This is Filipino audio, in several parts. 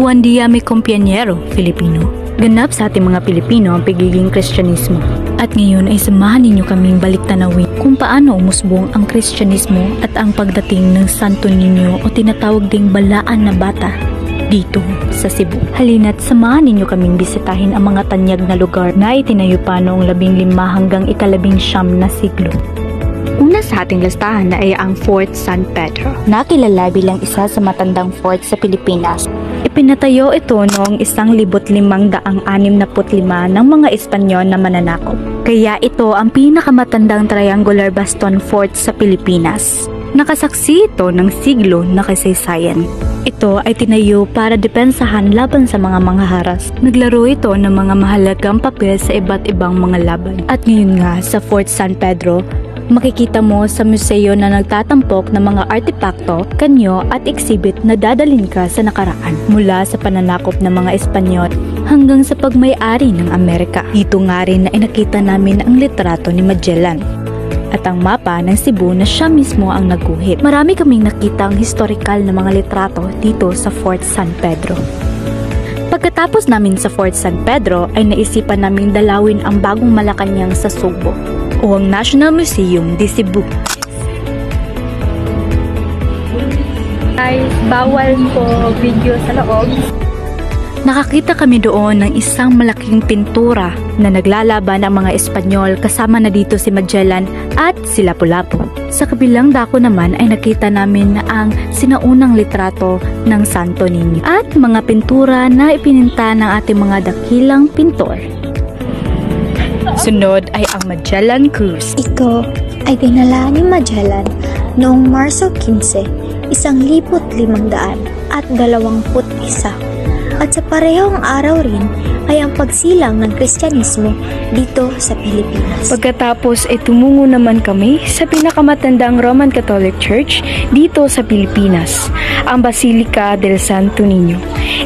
Buwan dia may kumpanyero, Filipino. Ganap sa ating mga Pilipino ang pagiging Kristyanismo. At ngayon ay samahan ninyo kaming balik-tanawin kung paano umusbong ang Kristyanismo at ang pagdating ng Santo Niño o tinatawag ding balaan na bata dito sa Cebu. Halina't samahan ninyo kaming bisitahin ang mga tanyag na lugar na itinayo pa noong 15 hanggang 19 na siglo. Una sa ating listahan na ay ang Fort San Pedro, na kilala bilang isa sa matandang fort sa Pilipinas. Ipinatayo ito noong 1565 ng mga Espanyol na mananakop. Kaya ito ang pinakamatandang triangular bastion fort sa Pilipinas. Nakasaksi ito ng siglo na kasaysayan. Ito ay tinayo para depensahan laban sa mga manghaharas. Naglaro ito ng mga mahalagang papel sa iba't ibang mga laban. At ngayon nga sa Fort San Pedro, makikita mo sa museo na nagtatampok ng mga artepakto, kanyo at exhibit na dadalhin ka sa nakaraan mula sa pananakop ng mga Espanyol hanggang sa pagmay-ari ng Amerika. Dito nga rin na nakita namin ang litrato ni Magellan at ang mapa ng Cebu na siya mismo ang nagguhit. Marami kaming nakitang historical na mga litrato dito sa Fort San Pedro. Pagkatapos namin sa Fort San Pedro ay naisipan naming dalawin ang bagong Malacanang sa Subo o ang National Museum de Cebu. Guys, bawal po video sa loob. Nakakita kami doon ng isang malaking pintura na naglalaban ang mga Espanyol kasama na dito si Magellan at si Lapu-Lapu. Sa kabilang dako naman ay nakita namin ang sinaunang litrato ng Santo Niño at mga pintura na ipininta ng ating mga dakilang pintor. Sunod ay ang Magellan Cruise. Ito ay dinala ni Magellan noong Marso 15, 1521 at sa parehong araw rin ay ang pagsilang ng Kristyanismo dito sa Pilipinas. Pagkatapos ay tumungo naman kami sa pinakamatandang Roman Catholic Church dito sa Pilipinas, ang Basilica del Santo Niño.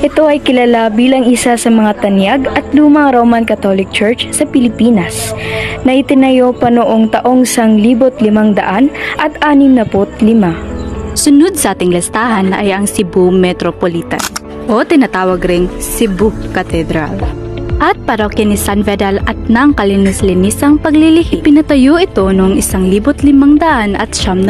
Ito ay kilala bilang isa sa mga tanyag at lumang Roman Catholic Church sa Pilipinas na itinayo pa noong taong 1565. Sunod sa ating listahan ay ang Cebu Metropolitan o tinatawag ring Cebu Cathedral at parokya ni San Vidal at ng kalinis-linisang paglilihi. Pinatayo ito noong 1578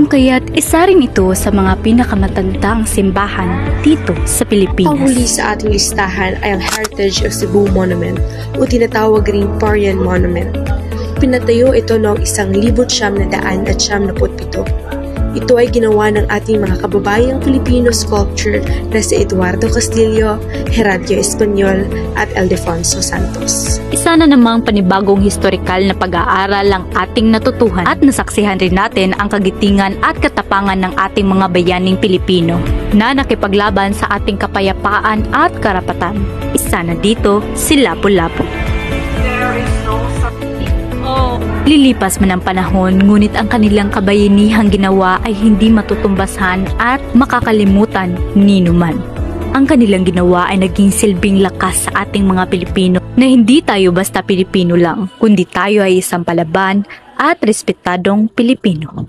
kaya't isa rin ito sa mga pinakamatandang simbahan dito sa Pilipinas. Ang huli sa ating listahan ay ang Heritage of Cebu Monument o tinatawag ring Parian Monument. Pinatayo ito noong 1977. Ito ay ginawa ng ating mga kababayang Filipino sculptor na si Eduardo Castillo, Herandio Espanyol at Ildefonso Santos. Isa na namang panibagong historikal na pag-aaral ang ating natutuhan at nasaksihan rin natin ang kagitingan at katapangan ng ating mga bayaning Pilipino na nakipaglaban sa ating kapayapaan at karapatan. Isa na dito si Lapu-Lapu. Lilipas man ang panahon, ngunit ang kanilang kabayanihang ginawa ay hindi matutumbasan at makakalimutan ni numan. Ang kanilang ginawa ay naging silbing lakas sa ating mga Pilipino na hindi tayo basta Pilipino lang, kundi tayo ay isang palaban at respetadong Pilipino.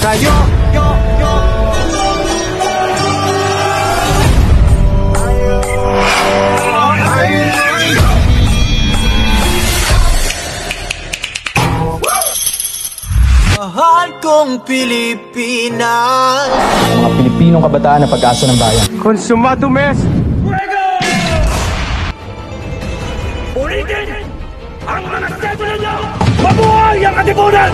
Mahal kong Pilipinas. Mga Pilipinong kabataan na pag-asa ng bayan. Consumado mes! Ulitin ang mga nagseto ninyo! Mabuhay ang katipunan!